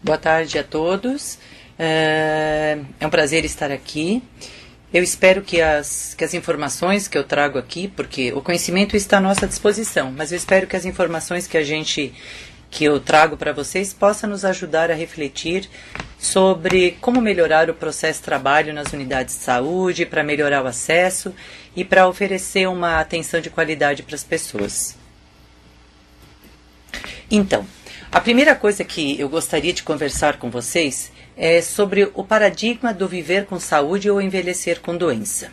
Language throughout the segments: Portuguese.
Boa tarde a todos, é um prazer estar aqui. Eu espero que as informações que eu trago aqui, porque o conhecimento está à nossa disposição, mas eu espero que as informações que eu trago para vocês possam nos ajudar a refletir sobre como melhorar o processo de trabalho nas unidades de saúde, para melhorar o acesso e para oferecer uma atenção de qualidade para as pessoas. Então, a primeira coisa que eu gostaria de conversar com vocês é sobre o paradigma do viver com saúde ou envelhecer com doença.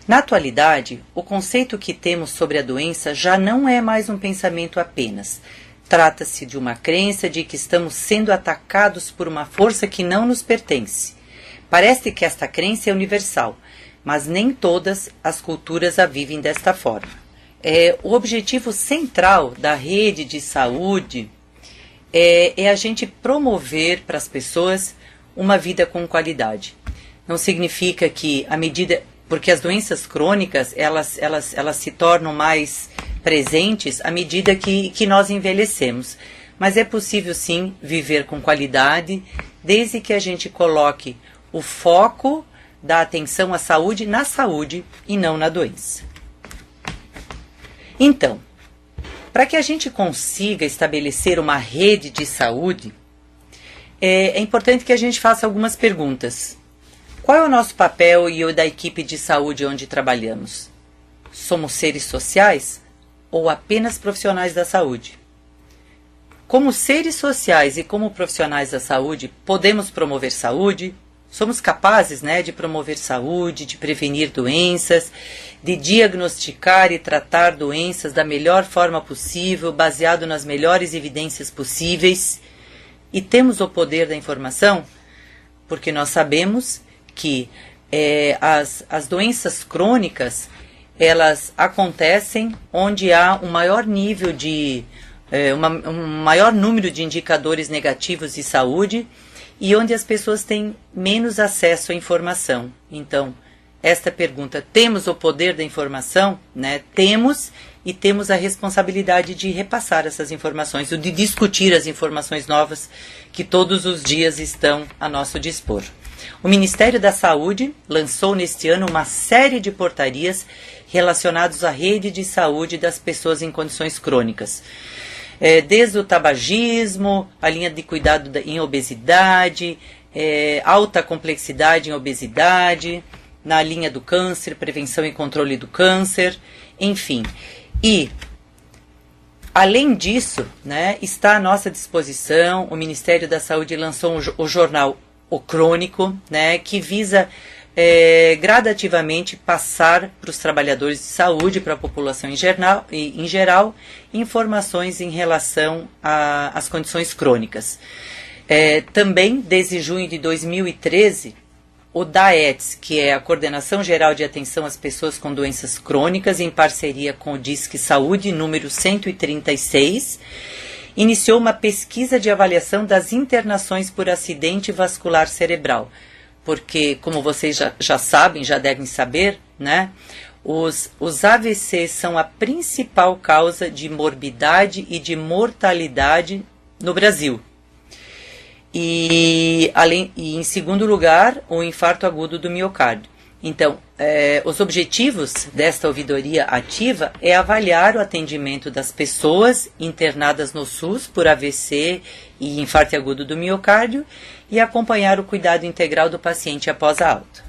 Na atualidade, o conceito que temos sobre a doença já não é mais um pensamento apenas. Trata-se de uma crença de que estamos sendo atacados por uma força que não nos pertence. Parece que esta crença é universal, mas nem todas as culturas a vivem desta forma. O objetivo central da rede de saúde é a gente promover para as pessoas uma vida com qualidade. Não significa que porque as doenças crônicas, elas se tornam mais presentes à medida que nós envelhecemos. Mas é possível sim viver com qualidade, desde que a gente coloque o foco da atenção à saúde na saúde e não na doença. Então, para que a gente consiga estabelecer uma rede de saúde, é importante que a gente faça algumas perguntas. Qual é o nosso papel e o da equipe de saúde onde trabalhamos? Somos seres sociais ou apenas profissionais da saúde? Como seres sociais e como profissionais da saúde, podemos promover saúde? Somos capazes, de promover saúde, de prevenir doenças, de diagnosticar e tratar doenças da melhor forma possível, baseado nas melhores evidências possíveis. E temos o poder da informação, porque nós sabemos que as doenças crônicas, elas acontecem onde há um maior nível um maior número de indicadores negativos de saúde, e onde as pessoas têm menos acesso à informação. Então, esta pergunta, temos o poder da informação? Temos, e temos a responsabilidade de repassar essas informações, ou de discutir as informações novas que todos os dias estão a nosso dispor. O Ministério da Saúde lançou neste ano uma série de portarias relacionadas à rede de saúde das pessoas em condições crônicas. Desde o tabagismo, a linha de cuidado em obesidade, alta complexidade em obesidade, na linha do câncer, prevenção e controle do câncer, enfim. E, além disso, está à nossa disposição, o Ministério da Saúde lançou o jornal O Crônico, que visa gradativamente passar para os trabalhadores de saúde, para a população em geral, informações em relação às condições crônicas. Também, desde junho de 2013, o DAETS, que é a Coordenação Geral de Atenção às Pessoas com Doenças Crônicas, em parceria com o Disque Saúde, número 136, iniciou uma pesquisa de avaliação das internações por acidente vascular cerebral. Porque, como vocês já sabem, já devem saber, os AVCs são a principal causa de morbidade e de mortalidade no Brasil. E em segundo lugar, o infarto agudo do miocárdio. Então, os objetivos desta ouvidoria ativa é avaliar o atendimento das pessoas internadas no SUS por AVC e infarto agudo do miocárdio e acompanhar o cuidado integral do paciente após a alta.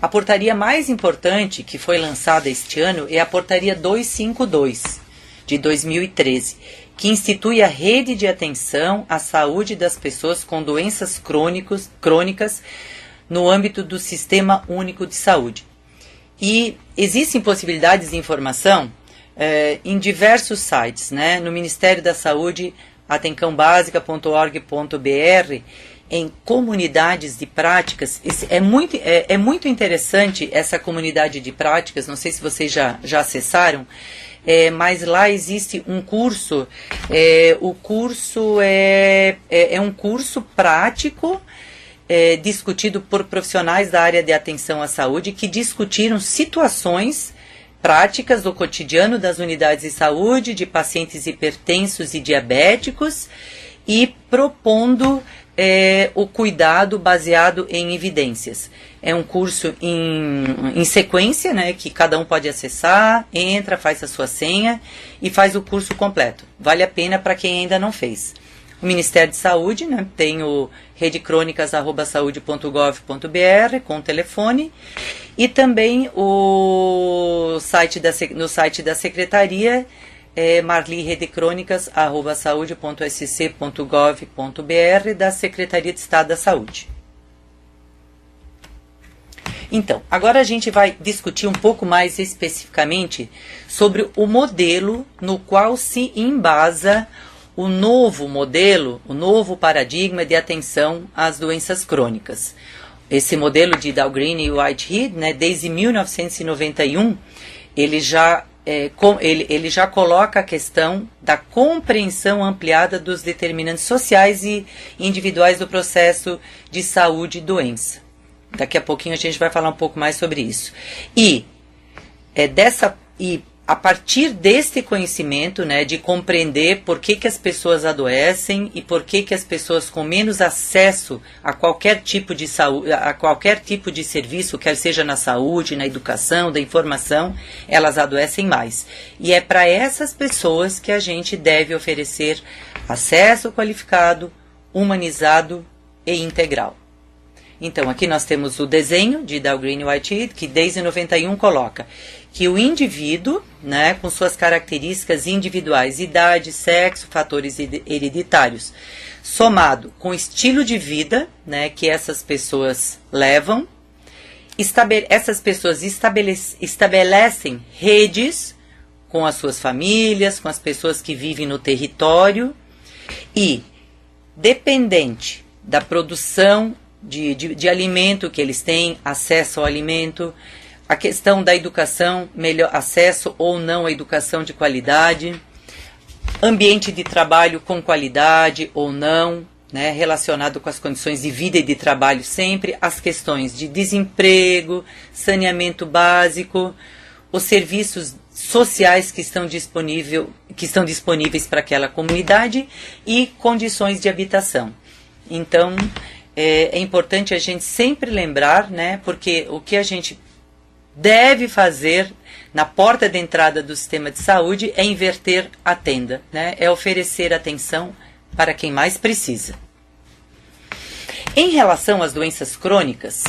A portaria mais importante que foi lançada este ano é a Portaria 252, de 2013, que institui a rede de atenção à saúde das pessoas com doenças crônicas no âmbito do Sistema Único de Saúde. E existem possibilidades de informação em diversos sites, no Ministério da Saúde, atencãobasica.org.br, em comunidades de práticas. É muito interessante essa comunidade de práticas, não sei se vocês já acessaram, mas lá existe um curso, o curso é um curso prático, discutido por profissionais da área de atenção à saúde, que discutiram situações práticas do cotidiano das unidades de saúde de pacientes hipertensos e diabéticos e propondo o cuidado baseado em evidências. É um curso em sequência, né, que cada um pode acessar, entra, faz a sua senha e faz o curso completo. Vale a pena para quem ainda não fez. O Ministério de Saúde, né, tem o redecronicas@saude.gov.br com o telefone e também no site da Secretaria marliredecronicas@saude.sc.gov.br da Secretaria de Estado da Saúde. Então, agora a gente vai discutir um pouco mais especificamente sobre o modelo no qual se embasa o novo modelo, o novo paradigma de atenção às doenças crônicas. Esse modelo de Dahlgren e Whitehead, né, desde 1991, ele já coloca a questão da compreensão ampliada dos determinantes sociais e individuais do processo de saúde e doença. Daqui a pouquinho a gente vai falar um pouco mais sobre isso. E a partir deste conhecimento, né, de compreender por que as pessoas adoecem e por que as pessoas com menos acesso a qualquer tipo de saúde, a qualquer tipo de serviço, quer seja na saúde, na educação, da informação, elas adoecem mais. E é para essas pessoas que a gente deve oferecer acesso qualificado, humanizado e integral. Então, aqui nós temos o desenho de Dahlgren e Whitehead, que desde 91 coloca que o indivíduo, né, com suas características individuais, idade, sexo, fatores hereditários, somado com o estilo de vida, né, que essas pessoas levam, essas pessoas estabelecem redes com as suas famílias, com as pessoas que vivem no território e, dependente da produção de alimento que eles têm, acesso ao alimento, a questão da educação, melhor acesso ou não à educação de qualidade, ambiente de trabalho com qualidade ou não, né, relacionado com as condições de vida e de trabalho sempre, as questões de desemprego, saneamento básico, os serviços sociais que estão disponíveis para aquela comunidade e condições de habitação. Então, é importante a gente sempre lembrar, né, porque o que a gente deve fazer na porta de entrada do sistema de saúde é inverter a tenda, né, é oferecer atenção para quem mais precisa. Em relação às doenças crônicas,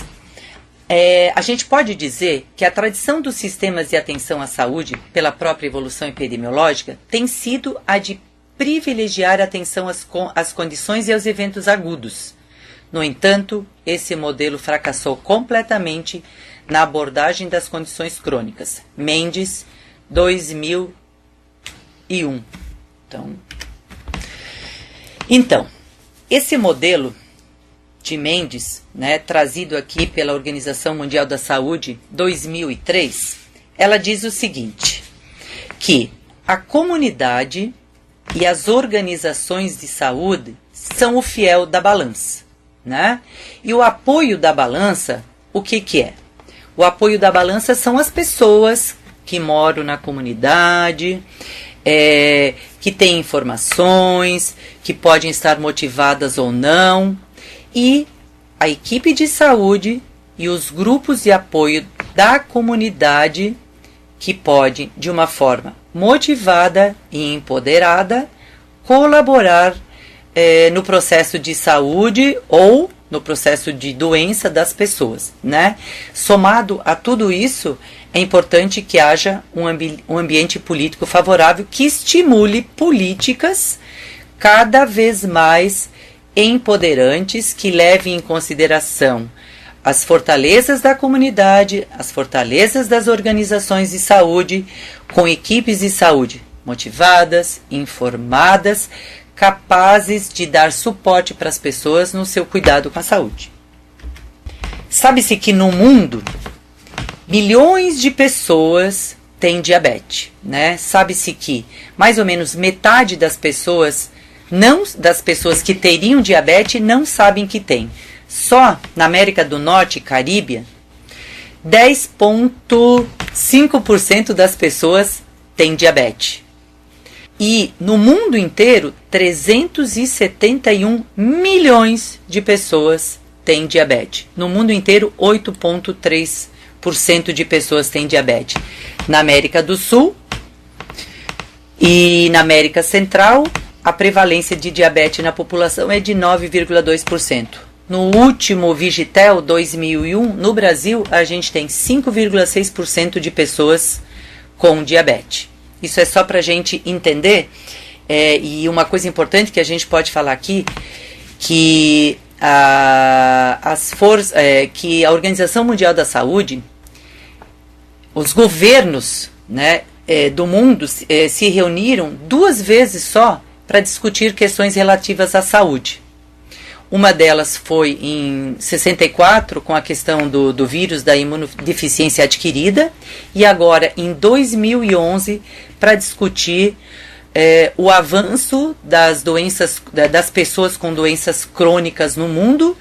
a gente pode dizer que a tradição dos sistemas de atenção à saúde, pela própria evolução epidemiológica, tem sido a de privilegiar a atenção às condições e aos eventos agudos. No entanto, esse modelo fracassou completamente na abordagem das condições crônicas. Mendes, 2001. Então, esse modelo de Mendes, né, trazido aqui pela Organização Mundial da Saúde, 2003, ela diz o seguinte, que a comunidade e as organizações de saúde são o fiel da balança, né? E o apoio da balança, o que é? O apoio da balança são as pessoas que moram na comunidade, que têm informações, que podem estar motivadas ou não, e a equipe de saúde e os grupos de apoio da comunidade que podem, de uma forma motivada e empoderada, colaborar no processo de saúde ou no processo de doença das pessoas, né? Somado a tudo isso, é importante que haja um ambiente político favorável que estimule políticas cada vez mais empoderantes, que levem em consideração as fortalezas da comunidade, as fortalezas das organizações de saúde, com equipes de saúde motivadas, informadas, capazes de dar suporte para as pessoas no seu cuidado com a saúde. Sabe-se que no mundo, milhões de pessoas têm diabetes, né? Sabe-se que mais ou menos metade das pessoas que teriam diabetes não sabem que tem. Só na América do Norte e Caribe, 5% das pessoas têm diabetes. E no mundo inteiro, 371 milhões de pessoas têm diabetes. No mundo inteiro, 8,3% de pessoas têm diabetes. Na América do Sul e na América Central, a prevalência de diabetes na população é de 9,2%. No último Vigitel 2001, no Brasil, a gente tem 5,6% de pessoas com diabetes. Isso é só para a gente entender. E uma coisa importante que a gente pode falar aqui, que que a Organização Mundial da Saúde, os governos, né, do mundo se reuniram 2 vezes só para discutir questões relativas à saúde. Uma delas foi em 64, com a questão do vírus da imunodeficiência adquirida, e agora em 2011 para discutir o avanço das doenças, das pessoas com doenças crônicas no mundo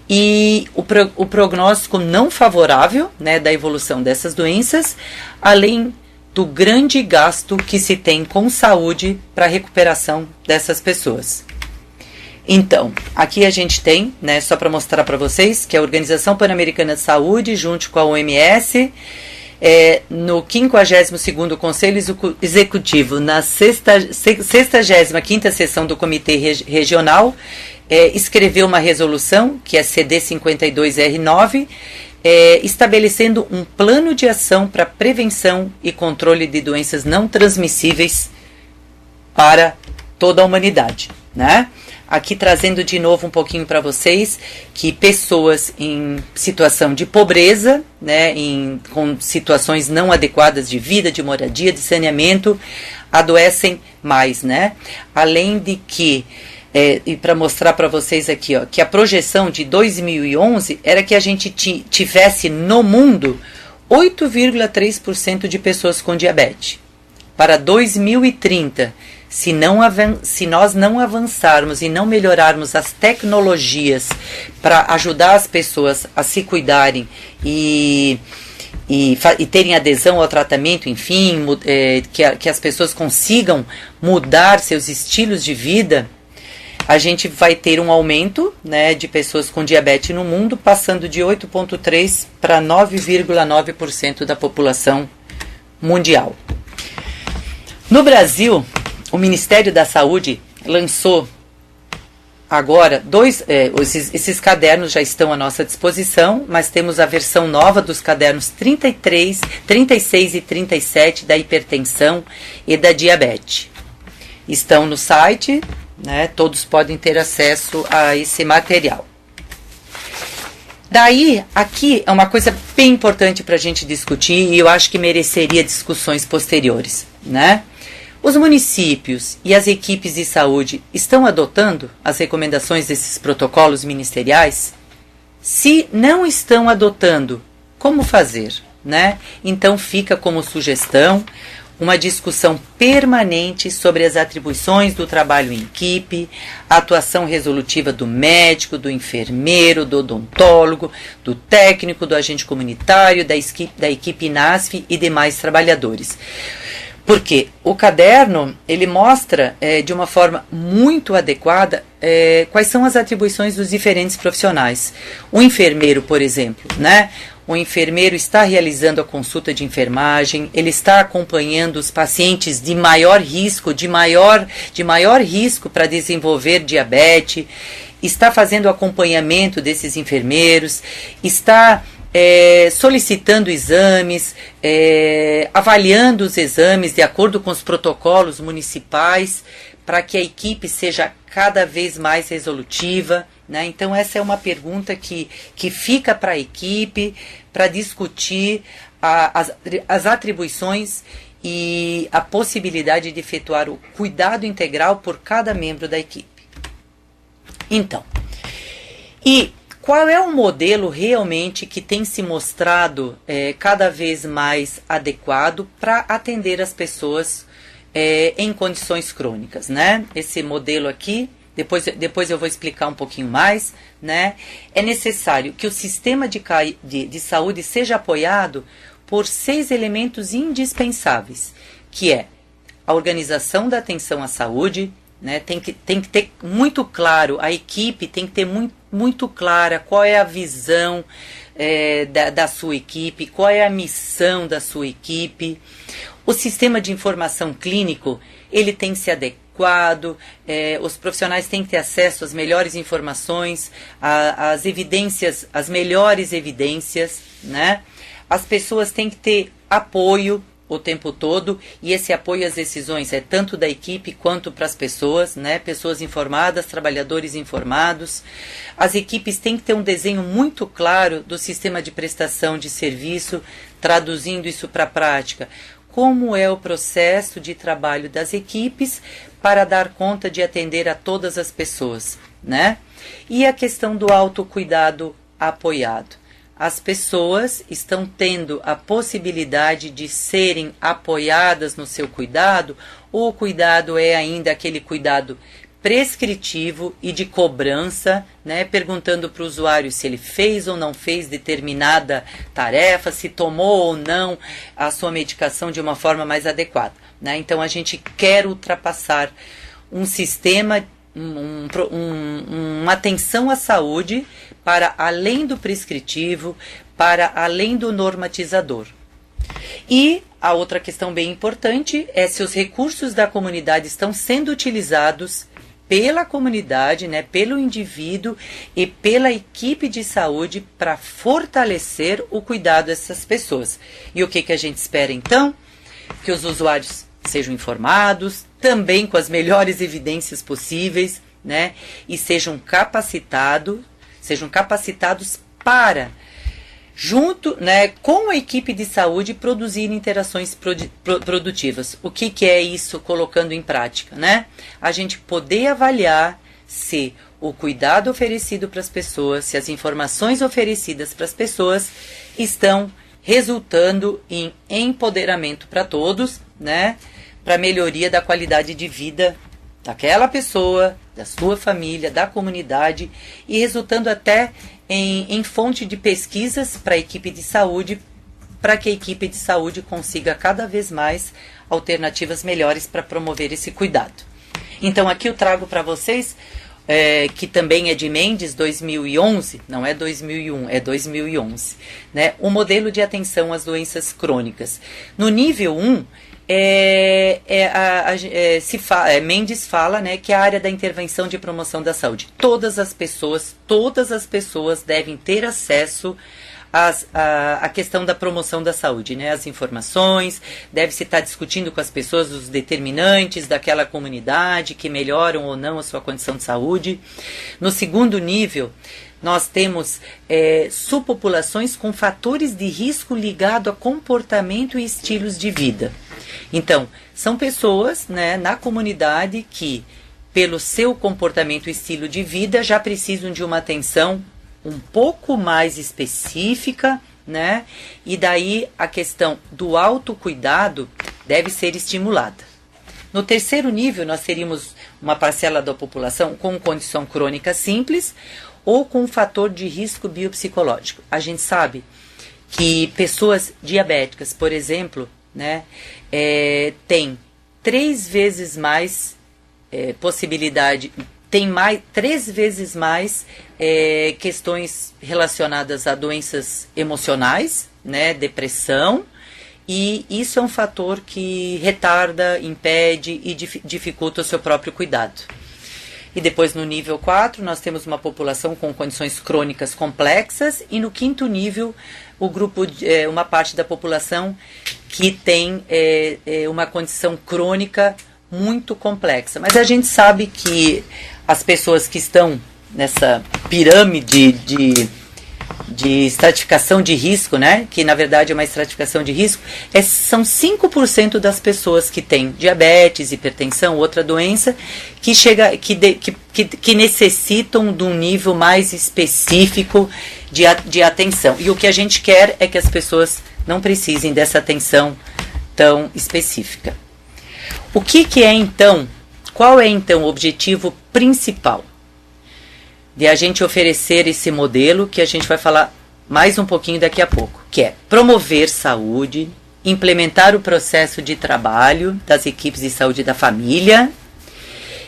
e o prognóstico não favorável, né, da evolução dessas doenças, além do grande gasto que se tem com saúde para a recuperação dessas pessoas. Então, aqui a gente tem, né, só para mostrar para vocês, que a Organização Pan-Americana de Saúde, junto com a OMS, no 52º Conselho Executivo, na 65ª sessão do Comitê Regional, escreveu uma resolução, que é CD 52R9, estabelecendo um plano de ação para prevenção e controle de doenças não transmissíveis para toda a humanidade, né? Aqui trazendo de novo um pouquinho para vocês que pessoas em situação de pobreza, né, com situações não adequadas de vida, de moradia, de saneamento, adoecem mais, né? Além de que, e para mostrar para vocês aqui, ó, que a projeção de 2011 era que a gente tivesse no mundo 8,3% de pessoas com diabetes. Para 2030, se nós não avançarmos e não melhorarmos as tecnologias para ajudar as pessoas a se cuidarem e terem adesão ao tratamento, enfim, que as pessoas consigam mudar seus estilos de vida, a gente vai ter um aumento, né, de pessoas com diabetes no mundo, passando de 8,3% para 9,9% da população mundial. No Brasil, o Ministério da Saúde lançou agora esses cadernos já estão à nossa disposição, mas temos a versão nova dos cadernos 33, 36 e 37 da hipertensão e da diabetes. Estão no site, né, todos podem ter acesso a esse material. Daí, aqui é uma coisa bem importante para a gente discutir e eu acho que mereceria discussões posteriores, né? Os municípios e as equipes de saúde estão adotando as recomendações desses protocolos ministeriais? Se não estão adotando, como fazer, né? Então fica como sugestão uma discussão permanente sobre as atribuições do trabalho em equipe, a atuação resolutiva do médico, do enfermeiro, do odontólogo, do técnico, do agente comunitário, da equipe NASF e demais trabalhadores. Porque o caderno, ele mostra de uma forma muito adequada quais são as atribuições dos diferentes profissionais. O enfermeiro, por exemplo, né? O enfermeiro está realizando a consulta de enfermagem, ele está acompanhando os pacientes de maior risco, de maior risco para desenvolver diabetes, está fazendo o acompanhamento desses enfermeiros, está solicitando exames, avaliando os exames de acordo com os protocolos municipais, para que a equipe seja cada vez mais resolutiva, né? Então essa é uma pergunta que fica para a equipe, para discutir as atribuições e a possibilidade de efetuar o cuidado integral por cada membro da equipe. Então, e qual é o modelo realmente que tem se mostrado cada vez mais adequado para atender as pessoas em condições crônicas, né? Esse modelo aqui, depois eu vou explicar um pouquinho mais, né? É necessário que o sistema de saúde seja apoiado por 6 elementos indispensáveis, que é a organização da atenção à saúde, né? Tem que ter muito claro, a equipe tem que ter muito clara qual é a visão da sua equipe, qual é a missão da sua equipe. O sistema de informação clínico, ele tem que ser adequado, os profissionais têm que ter acesso às melhores informações, às evidências, às melhores evidências, né? As pessoas têm que ter apoio o tempo todo, e esse apoio às decisões é tanto da equipe quanto para as pessoas, né? Pessoas informadas, trabalhadores informados. As equipes têm que ter um desenho muito claro do sistema de prestação de serviço, traduzindo isso para a prática. Como é o processo de trabalho das equipes para dar conta de atender a todas as pessoas, né? E a questão do autocuidado apoiado. As pessoas estão tendo a possibilidade de serem apoiadas no seu cuidado, ou o cuidado é ainda aquele cuidado prescritivo e de cobrança, né, perguntando para o usuário se ele fez ou não fez determinada tarefa, se tomou ou não a sua medicação de uma forma mais adequada, né? Então a gente quer ultrapassar um sistema, uma atenção à saúde para além do prescritivo, para além do normatizador. E a outra questão bem importante é se os recursos da comunidade estão sendo utilizados pela comunidade, né, pelo indivíduo e pela equipe de saúde para fortalecer o cuidado dessas pessoas. E o que a gente espera então? Que os usuários sejam informados, também com as melhores evidências possíveis, né, e sejam capacitados para, junto, né, com a equipe de saúde, produzir interações produtivas. O que é isso colocando em prática, né? A gente poder avaliar se o cuidado oferecido para as pessoas, se as informações oferecidas para as pessoas estão resultando em empoderamento para todos, né? Para melhoria da qualidade de vida daquela pessoa, da sua família, da comunidade, e resultando até em fonte de pesquisas para a equipe de saúde, para que a equipe de saúde consiga cada vez mais alternativas melhores para promover esse cuidado. Então aqui eu trago para vocês, que também é de Mendes, 2011, não é 2001, é 2011, né, o modelo de atenção às doenças crônicas. No nível 1, Mendes fala, né, que é a área da intervenção de promoção da saúde. Todas as pessoas devem ter acesso à questão da promoção da saúde, né, as informações, deve-se estar discutindo com as pessoas os determinantes daquela comunidade que melhoram ou não a sua condição de saúde. No segundo nível, nós temos subpopulações com fatores de risco ligado a comportamento e estilos de vida. Então, são pessoas, né, na comunidade que, pelo seu comportamento e estilo de vida, já precisam de uma atenção um pouco mais específica, né? E daí a questão do autocuidado deve ser estimulada. No terceiro nível, nós teríamos uma parcela da população com condição crônica simples ou com fator de risco biopsicológico. A gente sabe que pessoas diabéticas, por exemplo, né, tem 3 vezes mais possibilidade, tem 3 vezes mais questões relacionadas a doenças emocionais, né, depressão, e isso é um fator que retarda, impede e dificulta o seu próprio cuidado. E depois no nível 4 nós temos uma população com condições crônicas complexas, e no quinto nível o grupo, uma parte da população que tem uma condição crônica muito complexa. Mas a gente sabe que as pessoas que estão nessa pirâmide de estratificação de risco, né, que na verdade é uma estratificação de risco, são 5% das pessoas que têm diabetes, hipertensão, outra doença, que necessitam de um nível mais específico de atenção. E o que a gente quer é que as pessoas não precisem dessa atenção tão específica. O que é então qual é então o objetivo principal de a gente oferecer esse modelo que a gente vai falar mais um pouquinho daqui a pouco, que é promover saúde, implementar o processo de trabalho das equipes de saúde da família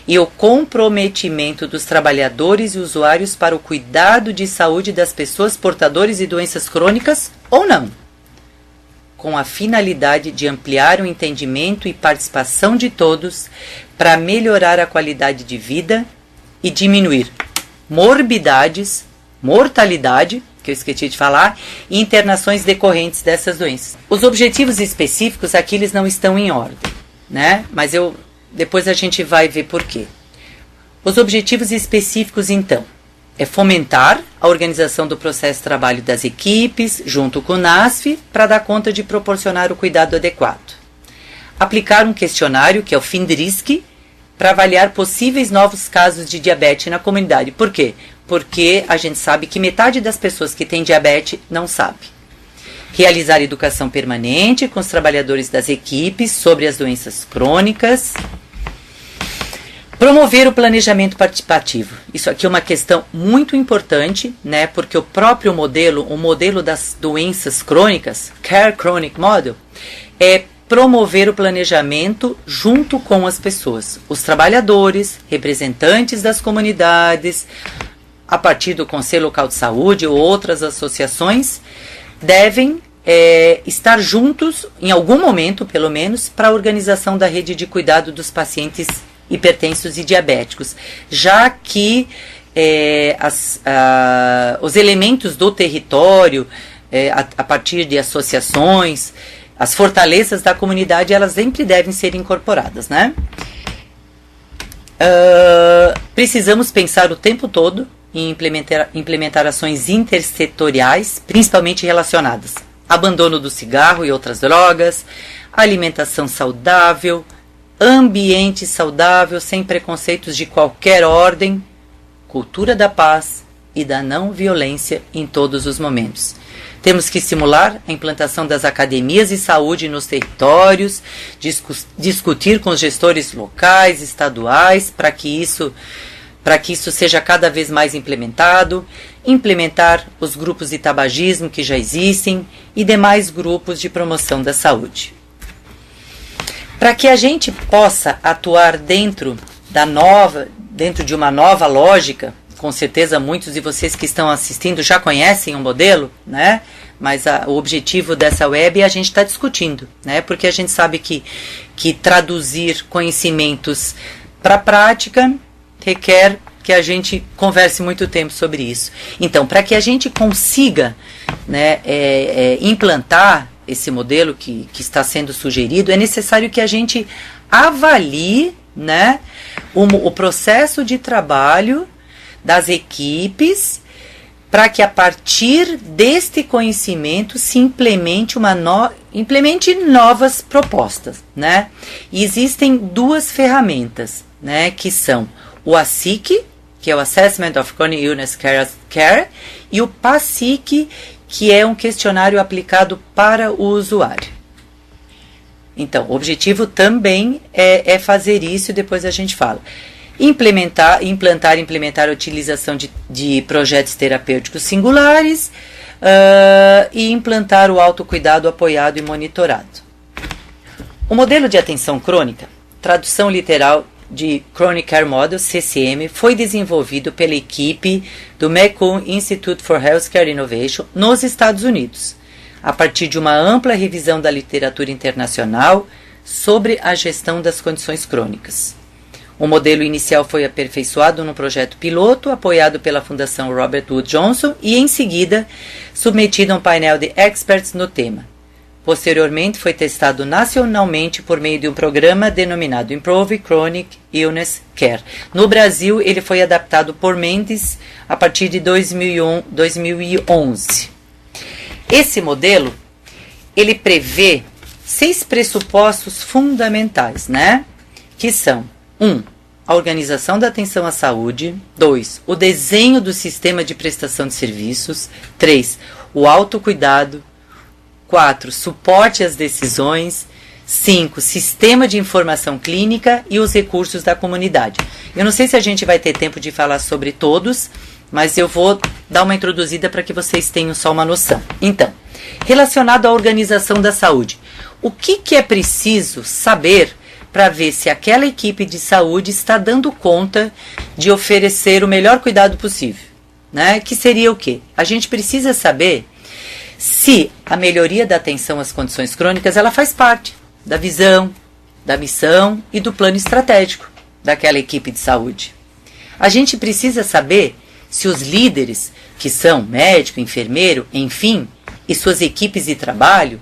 e o comprometimento dos trabalhadores e usuários para o cuidado de saúde das pessoas portadoras de doenças crônicas ou não, com a finalidade de ampliar o entendimento e participação de todos para melhorar a qualidade de vida e diminuir morbidades, mortalidade, que eu esqueci de falar, e internações decorrentes dessas doenças. Os objetivos específicos aqui eles não estão em ordem, né? Mas depois a gente vai ver por quê. Os objetivos específicos, então, é fomentar a organização do processo de trabalho das equipes, junto com o NASF, para dar conta de proporcionar o cuidado adequado. Aplicar um questionário, que é o FINDRISC, para avaliar possíveis novos casos de diabetes na comunidade. Por quê? Porque a gente sabe que metade das pessoas que têm diabetes não sabe. Realizar educação permanente com os trabalhadores das equipes sobre as doenças crônicas. Promover o planejamento participativo. Isso aqui é uma questão muito importante, né? Porque o próprio modelo, o modelo das doenças crônicas, Care Chronic Model, é promover o planejamento junto com as pessoas, os trabalhadores, representantes das comunidades, a partir do Conselho Local de Saúde ou outras associações, devem estar juntos, em algum momento pelo menos, para a organização da rede de cuidado dos pacientes hipertensos e diabéticos, já que os elementos do território, a partir de associações, as fortalezas da comunidade, elas sempre devem ser incorporadas, né? Precisamos pensar o tempo todo em implementar ações intersetoriais, principalmente relacionadas ao abandono do cigarro e outras drogas, alimentação saudável, ambiente saudável, sem preconceitos de qualquer ordem, cultura da paz e da não violência em todos os momentos. Temos que estimular a implantação das academias de saúde nos territórios, discutir com os gestores locais, estaduais, para que isso seja cada vez mais implementado, implementar os grupos de tabagismo que já existem e demais grupos de promoção da saúde. Para que a gente possa atuar dentro de uma nova lógica, com certeza muitos de vocês que estão assistindo já conhecem o modelo, né? Mas o objetivo dessa web é a gente estar discutindo, né? Porque a gente sabe que traduzir conhecimentos para a prática requer que a gente converse muito tempo sobre isso. Então, para que a gente consiga, né, implantar esse modelo que está sendo sugerido, é necessário que a gente avalie, né, o processo de trabalho das equipes, para que a partir deste conhecimento se implemente novas propostas, né? E existem duas ferramentas, né, que são o ASIC, que é o Assessment of Chronic Illness Care, e o PASIC, que é um questionário aplicado para o usuário. Então, o objetivo também é fazer isso, e depois a gente fala. Implementar a utilização de projetos terapêuticos singulares e implantar o autocuidado apoiado e monitorado. O modelo de atenção crônica, tradução literal de Chronic Care Model, CCM, foi desenvolvido pela equipe do McCool Institute for Healthcare Innovation nos Estados Unidos, a partir de uma ampla revisão da literatura internacional sobre a gestão das condições crônicas. O modelo inicial foi aperfeiçoado no projeto piloto, apoiado pela Fundação Robert Wood Johnson e, em seguida, submetido a um painel de experts no tema. Posteriormente, foi testado nacionalmente por meio de um programa denominado Improve Chronic Illness Care. No Brasil, ele foi adaptado por Mendes a partir de 2011. Esse modelo, ele prevê 6 pressupostos fundamentais, né? Que são: 1. A organização da atenção à saúde. 2. O desenho do sistema de prestação de serviços. 3. O autocuidado. 4. Suporte às decisões. 5. Sistema de informação clínica e os recursos da comunidade. Eu não sei se a gente vai ter tempo de falar sobre todos, mas eu vou dar uma introduzida para que vocês tenham só uma noção. Então, relacionado à organização da saúde, o que é preciso saber para ver se aquela equipe de saúde está dando conta de oferecer o melhor cuidado possível, né? Que seria o quê? A gente precisa saber se a melhoria da atenção às condições crônicas ela faz parte da visão, da missão e do plano estratégico daquela equipe de saúde. A gente precisa saber se os líderes, que são médico, enfermeiro, enfim, e suas equipes de trabalho,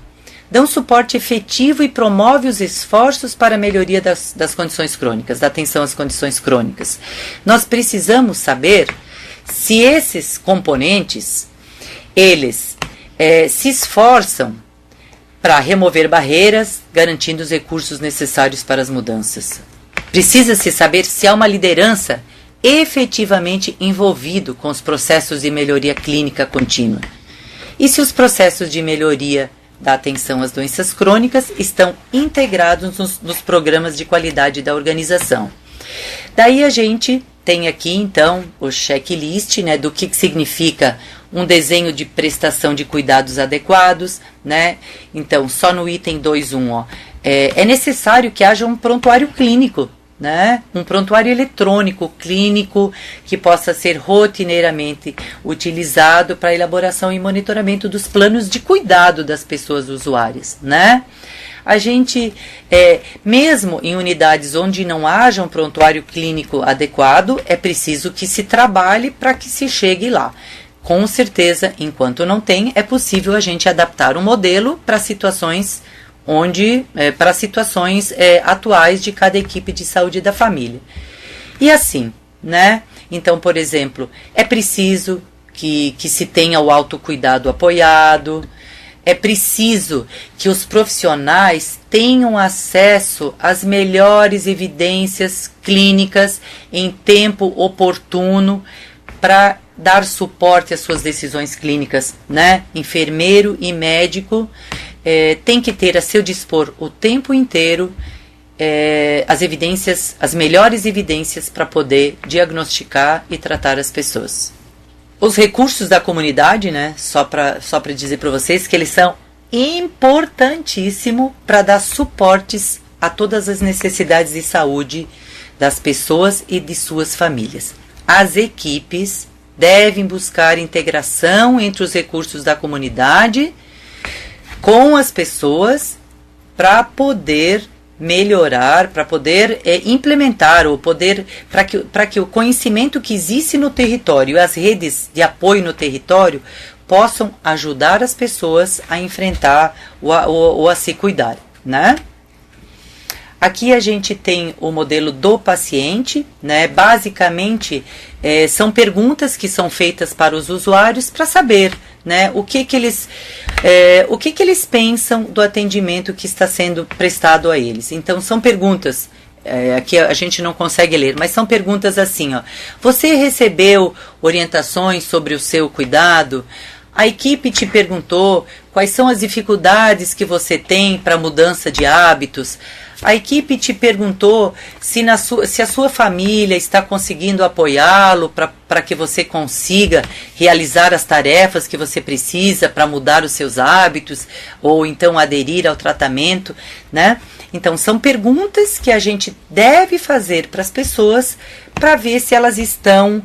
dão suporte efetivo e promove os esforços para a melhoria das condições crônicas, da atenção às condições crônicas. Nós precisamos saber se esses componentes, eles se esforçam para remover barreiras, garantindo os recursos necessários para as mudanças. Precisa-se saber se há uma liderança efetivamente envolvido com os processos de melhoria clínica contínua. E se os processos de melhoria da atenção às doenças crônicas estão integrados nos programas de qualidade da organização. Daí a gente tem aqui, então, o checklist, né, do que significa um desenho de prestação de cuidados adequados, né? Então, só no item 2.1, é necessário que haja um prontuário clínico, né? Um prontuário eletrônico clínico que possa ser rotineiramente utilizado para elaboração e monitoramento dos planos de cuidado das pessoas usuárias, né? A gente, mesmo em unidades onde não haja um prontuário clínico adequado, é preciso que se trabalhe para que se chegue lá. Com certeza, enquanto não tem, é possível a gente adaptar o modelo para situações atuais de cada equipe de saúde da família. E assim, né? Então, por exemplo, é preciso que se tenha o autocuidado apoiado, é preciso que os profissionais tenham acesso às melhores evidências clínicas em tempo oportuno para dar suporte às suas decisões clínicas, né? Enfermeiro e médico tem que ter a seu dispor o tempo inteiro as melhores evidências para poder diagnosticar e tratar as pessoas. Os recursos da comunidade, né? Só para dizer para vocês que eles são importantíssimos para dar suportes a todas as necessidades de saúde das pessoas e de suas famílias. As equipes devem buscar integração entre os recursos da comunidade com as pessoas para poder melhorar, para poder implementar, ou para que o conhecimento que existe no território e as redes de apoio no território possam ajudar as pessoas a enfrentar ou a se cuidar, né? Aqui a gente tem o modelo do paciente, né? Basicamente, são perguntas que são feitas para os usuários para saber, né, o que eles pensam do atendimento que está sendo prestado a eles. Então, são perguntas, aqui a gente não consegue ler, mas são perguntas assim, ó. Você recebeu orientações sobre o seu cuidado? A equipe te perguntou quais são as dificuldades que você tem para mudança de hábitos. A equipe te perguntou se a sua família está conseguindo apoiá-lo para que você consiga realizar as tarefas que você precisa para mudar os seus hábitos ou então aderir ao tratamento, né? Então, são perguntas que a gente deve fazer para as pessoas para ver se elas estão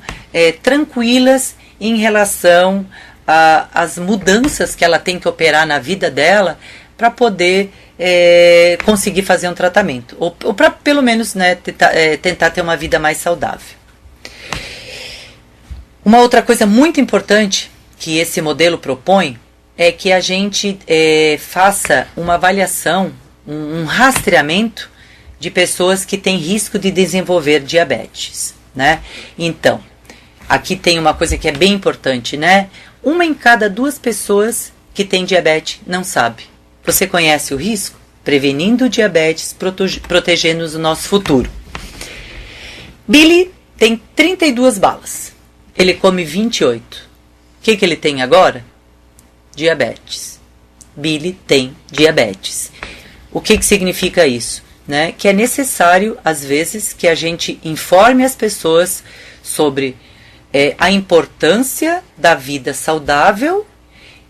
tranquilas em relação às mudanças que ela tem que operar na vida dela para poder conseguir fazer um tratamento, ou para pelo menos, né, tentar ter uma vida mais saudável. Uma outra coisa muito importante que esse modelo propõe é que a gente faça uma avaliação, um rastreamento de pessoas que têm risco de desenvolver diabetes, né? Então, aqui tem uma coisa que é bem importante, né? 1 em cada 2 pessoas que tem diabetes não sabe. Você conhece o risco? Prevenindo o diabetes, protegendo o nosso futuro. Billy tem 32 balas. Ele come 28. O que ele tem agora? Diabetes. Billy tem diabetes. O que significa isso? Né? Que é necessário, às vezes, que a gente informe as pessoas sobre a importância da vida saudável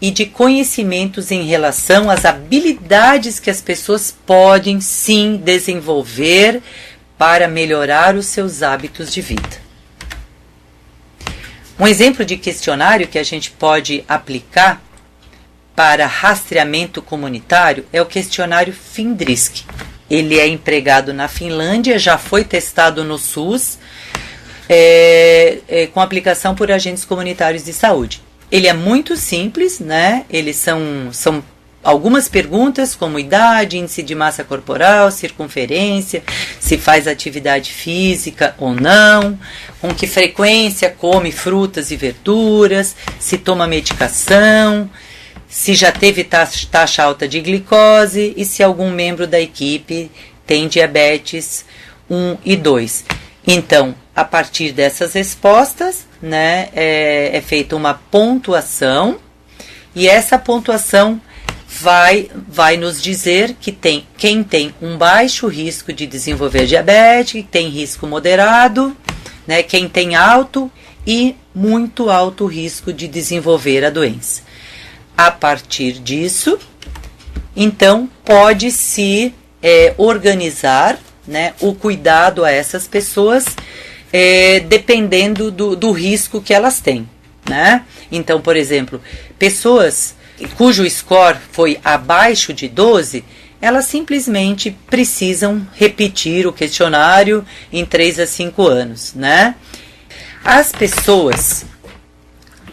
e de conhecimentos em relação às habilidades que as pessoas podem sim desenvolver para melhorar os seus hábitos de vida. Um exemplo de questionário que a gente pode aplicar para rastreamento comunitário é o questionário Findrisk. Ele é empregado na Finlândia, já foi testado no SUS, com aplicação por agentes comunitários de saúde. Ele é muito simples, né? Eles são algumas perguntas como idade, índice de massa corporal, circunferência, se faz atividade física ou não, com que frequência come frutas e verduras, se toma medicação, se já teve taxa alta de glicose e se algum membro da equipe tem diabetes 1 e 2. Então, a partir dessas respostas, né, é feita uma pontuação e essa pontuação vai nos dizer que quem tem um baixo risco de desenvolver diabetes, tem risco moderado, né, quem tem alto e muito alto risco de desenvolver a doença. A partir disso, então, pode-se organizar, né, o cuidado a essas pessoas dependendo do risco que elas têm, né? Então, por exemplo, pessoas cujo score foi abaixo de 12, elas simplesmente precisam repetir o questionário em 3 a 5 anos, né? As pessoas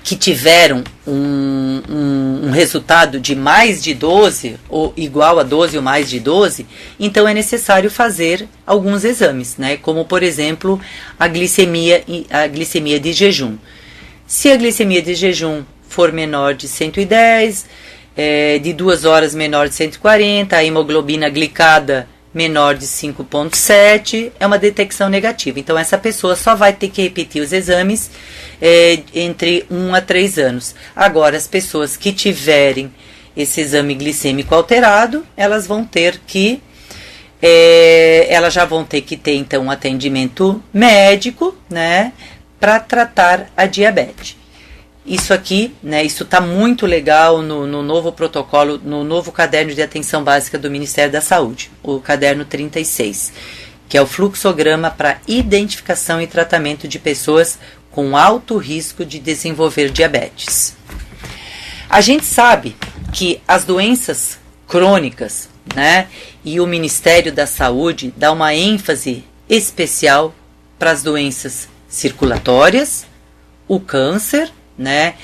que tiveram um resultado de mais de 12, ou igual a 12 ou mais de 12, então é necessário fazer alguns exames, né? Como, por exemplo, a glicemia de jejum. Se a glicemia de jejum for menor de 110, de 2 horas menor de 140, a hemoglobina glicada menor de 5,7, é uma detecção negativa. Então, essa pessoa só vai ter que repetir os exames entre 1 a 3 anos. Agora, as pessoas que tiverem esse exame glicêmico alterado, elas vão ter que elas já vão ter que ter, então, um atendimento médico, né, para tratar a diabetes. Isso aqui, né, isso está muito legal no novo protocolo, no novo caderno de atenção básica do Ministério da Saúde, o caderno 36, que é o fluxograma para identificação e tratamento de pessoas com alto risco de desenvolver diabetes. A gente sabe que as doenças crônicas, né, e o Ministério da Saúde dá uma ênfase especial para as doenças circulatórias, o câncer, né?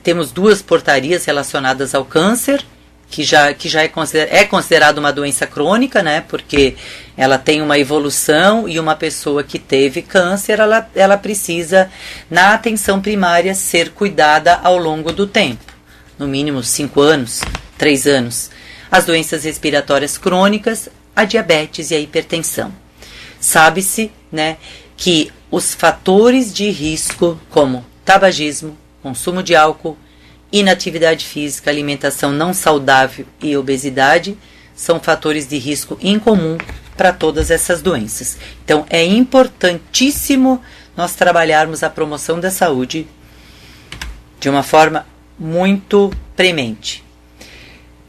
Temos 2 portarias relacionadas ao câncer, que já é considerado uma doença crônica, né? Porque ela tem uma evolução e uma pessoa que teve câncer, ela precisa, na atenção primária, ser cuidada ao longo do tempo, no mínimo 5 anos, 3 anos. As doenças respiratórias crônicas, a diabetes e a hipertensão. Sabe-se, né, que os fatores de risco, como tabagismo, consumo de álcool, inatividade física, alimentação não saudável e obesidade são fatores de risco incomum para todas essas doenças. Então, é importantíssimo nós trabalharmos a promoção da saúde de uma forma muito premente.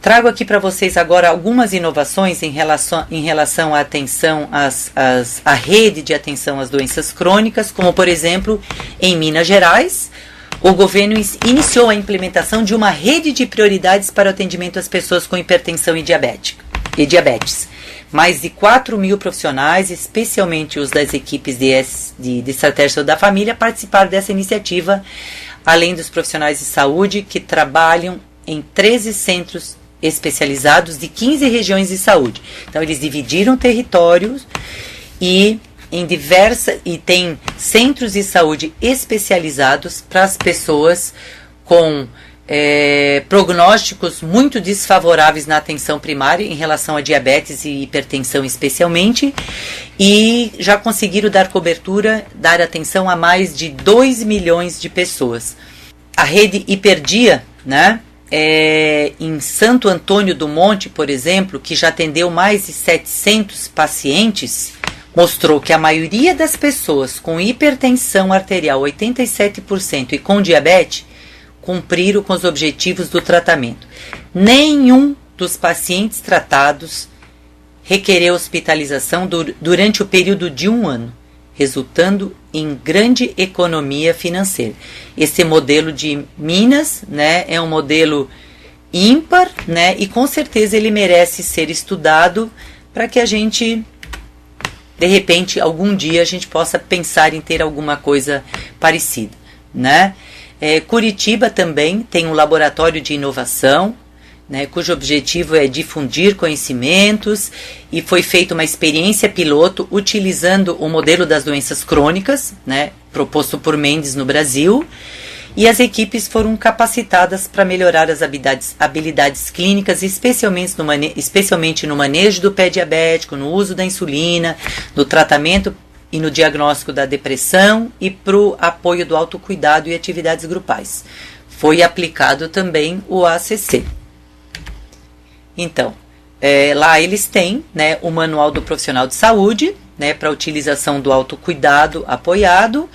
Trago aqui para vocês agora algumas inovações em relação à atenção à rede de atenção às doenças crônicas, como, por exemplo, em Minas Gerais, o governo iniciou a implementação de uma rede de prioridades para o atendimento às pessoas com hipertensão e diabetes. Mais de 4.000 profissionais, especialmente os das equipes de estratégia da família, participaram dessa iniciativa, além dos profissionais de saúde que trabalham em 13 centros especializados de 15 regiões de saúde. Então, eles dividiram territórios e tem centros de saúde especializados para as pessoas com prognósticos muito desfavoráveis na atenção primária em relação a diabetes e hipertensão especialmente, e já conseguiram dar atenção a mais de 2 milhões de pessoas. A rede Hiperdia, né, em Santo Antônio do Monte, por exemplo, que já atendeu mais de 700 pacientes, mostrou que a maioria das pessoas com hipertensão arterial, 87%, e com diabetes, cumpriram com os objetivos do tratamento. Nenhum dos pacientes tratados requereu hospitalização durante o período de 1 ano, resultando em grande economia financeira. Esse modelo de Minas, né, é um modelo ímpar, né, e com certeza ele merece ser estudado para que a gente, de repente, algum dia a gente possa pensar em ter alguma coisa parecida, né? Curitiba também tem um laboratório de inovação, né, cujo objetivo é difundir conhecimentos, e foi feita uma experiência piloto utilizando o modelo das doenças crônicas, né, proposto por Mendes no Brasil, e as equipes foram capacitadas para melhorar as habilidades clínicas, especialmente no manejo do pé diabético, no uso da insulina, no tratamento e no diagnóstico da depressão e para o apoio do autocuidado e atividades grupais. Foi aplicado também o ACC. Então, lá eles têm, né, o manual do profissional de saúde, né, para utilização do autocuidado apoiado,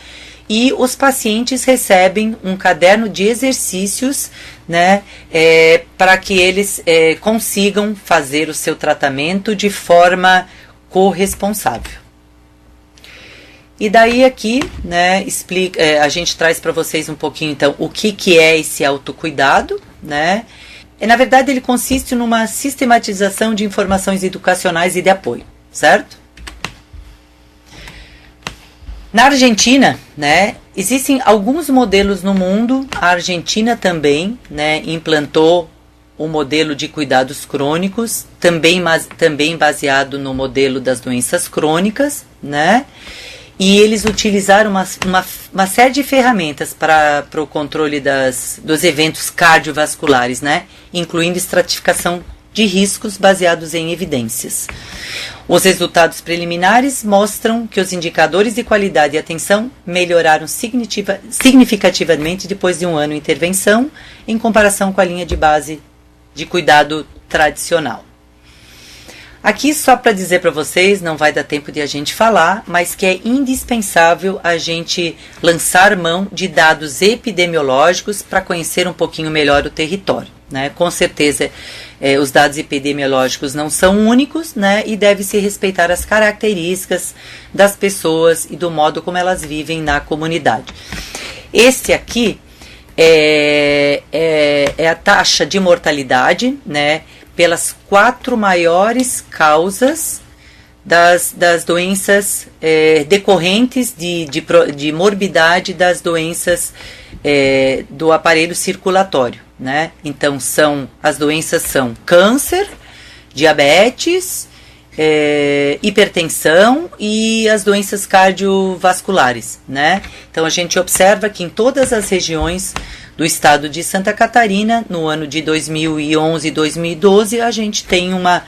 e os pacientes recebem um caderno de exercícios, né, para que eles consigam fazer o seu tratamento de forma corresponsável. E daí aqui, né, a gente traz para vocês um pouquinho, então, o que é esse autocuidado, né? Na verdade, ele consiste numa sistematização de informações educacionais e de apoio, certo? Na Argentina, né, existem alguns modelos no mundo. A Argentina também, né, implantou o modelo de cuidados crônicos, também baseado no modelo das doenças crônicas, né? E eles utilizaram uma série de ferramentas para o controle dos eventos cardiovasculares, né? Incluindo estratificação de riscos baseados em evidências. Os resultados preliminares mostram que os indicadores de qualidade e atenção melhoraram significativamente depois de 1 ano de intervenção, em comparação com a linha de base de cuidado tradicional. Aqui só para dizer para vocês, não vai dar tempo de a gente falar, mas que é indispensável a gente lançar mão de dados epidemiológicos para conhecer um pouquinho melhor o território, né? Com certeza, os dados epidemiológicos não são únicos, né? E deve-se respeitar as características das pessoas e do modo como elas vivem na comunidade. Esse aqui é a taxa de mortalidade, né, pelas 4 maiores causas das doenças decorrentes de morbidade das doenças do aparelho circulatório, né? Então, as doenças são câncer, diabetes, hipertensão e as doenças cardiovasculares, né? Então, a gente observa que em todas as regiões do estado de Santa Catarina, no ano de 2011 e 2012, a gente tem uma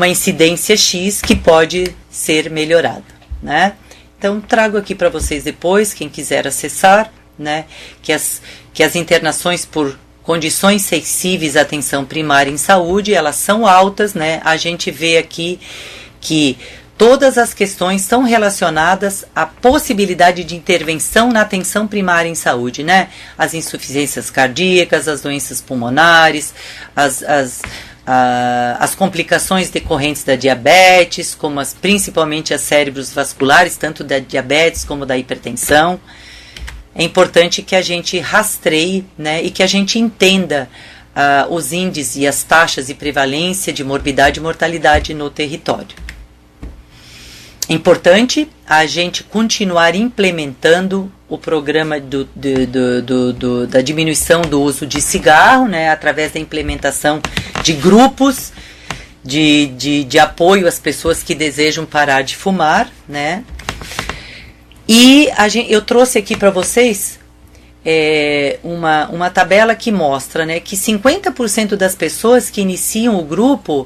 incidência X que pode ser melhorada, né? Então, trago aqui para vocês depois, quem quiser acessar, né, que as internações por condições sensíveis à atenção primária em saúde, elas são altas, né? A gente vê aqui que todas as questões são relacionadas à possibilidade de intervenção na atenção primária em saúde, né? As insuficiências cardíacas, as doenças pulmonares, as complicações decorrentes da diabetes, como principalmente as cérebros vasculares, tanto da diabetes como da hipertensão. É importante que a gente rastreie, né, e que a gente entenda os índices e as taxas de prevalência de morbidade e mortalidade no território. É importante a gente continuar implementando o programa da diminuição do uso de cigarro, né, através da implementação de grupos de apoio às pessoas que desejam parar de fumar, né. E eu trouxe aqui para vocês uma tabela que mostra, né, que 50% das pessoas que iniciam o grupo,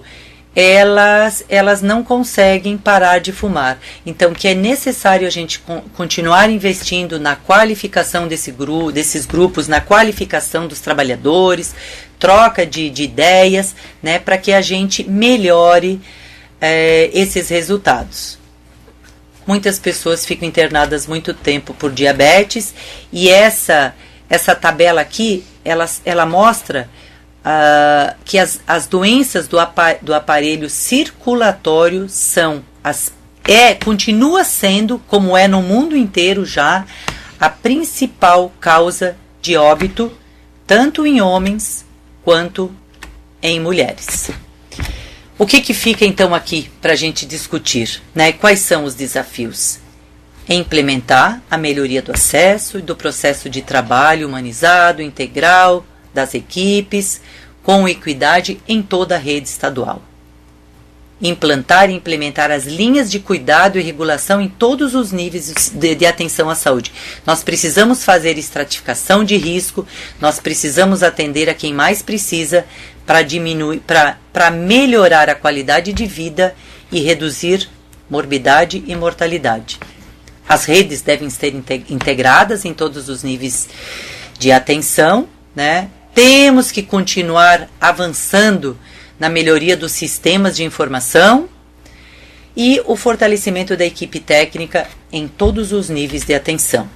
elas não conseguem parar de fumar. Então, que é necessário a gente continuar investindo na qualificação desses grupos, na qualificação dos trabalhadores, troca de ideias, né, para que a gente melhore esses resultados. Muitas pessoas ficam internadas muito tempo por diabetes, e essa tabela aqui, ela mostra que as doenças do aparelho circulatório continua sendo, como é no mundo inteiro já, a principal causa de óbito, tanto em homens quanto em mulheres. O que fica então aqui para a gente discutir, né? Quais são os desafios? Implementar a melhoria do acesso e do processo de trabalho humanizado, integral, das equipes, com equidade em toda a rede estadual. Implantar e implementar as linhas de cuidado e regulação em todos os níveis de atenção à saúde. Nós precisamos fazer estratificação de risco, nós precisamos atender a quem mais precisa para melhorar a qualidade de vida e reduzir morbidade e mortalidade. As redes devem ser integradas em todos os níveis de atenção, né? Temos que continuar avançando na melhoria dos sistemas de informação e o fortalecimento da equipe técnica em todos os níveis de atenção.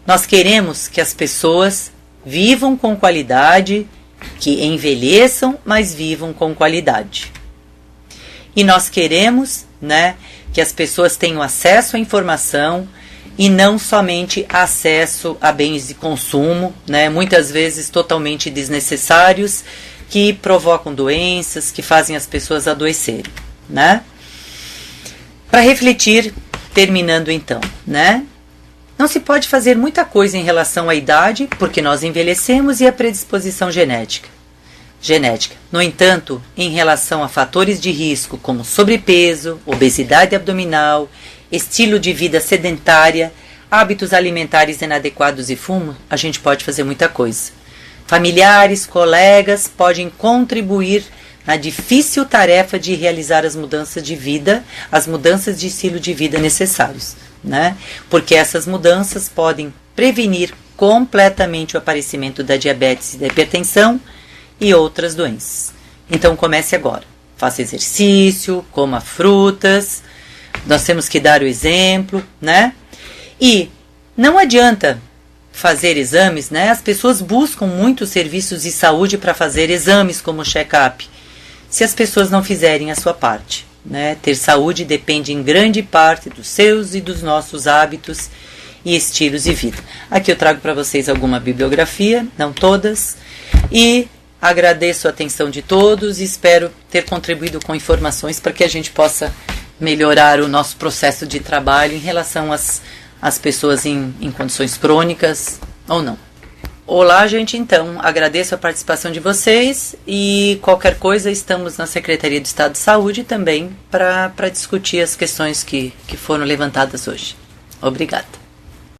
Nós queremos que as pessoas vivam com qualidade, que envelheçam, mas vivam com qualidade. E nós queremos, né, que as pessoas tenham acesso à informação e não somente acesso a bens de consumo, né, muitas vezes totalmente desnecessários, que provocam doenças, que fazem as pessoas adoecerem, né? Para refletir, terminando então, né? Não se pode fazer muita coisa em relação à idade, porque nós envelhecemos, e a predisposição genética. No entanto, em relação a fatores de risco como sobrepeso, obesidade abdominal, estilo de vida sedentária, hábitos alimentares inadequados e fumo, a gente pode fazer muita coisa. Familiares, colegas podem contribuir na difícil tarefa de realizar as mudanças de vida, as mudanças de estilo de vida necessários, né? Porque essas mudanças podem prevenir completamente o aparecimento da diabetes e da hipertensão e outras doenças. Então comece agora. Faça exercício, coma frutas, nós temos que dar o exemplo, né? E não adianta fazer exames, né? As pessoas buscam muitos serviços de saúde para fazer exames como check-up, se as pessoas não fizerem a sua parte, né? Ter saúde depende em grande parte dos seus e dos nossos hábitos e estilos de vida. Aqui eu trago para vocês alguma bibliografia, não todas, e agradeço a atenção de todos e espero ter contribuído com informações para que a gente possa melhorar o nosso processo de trabalho em relação às pessoas em condições crônicas ou não. Olá, gente, então, agradeço a participação de vocês e qualquer coisa estamos na Secretaria de Estado de Saúde também para discutir as questões que foram levantadas hoje. Obrigada.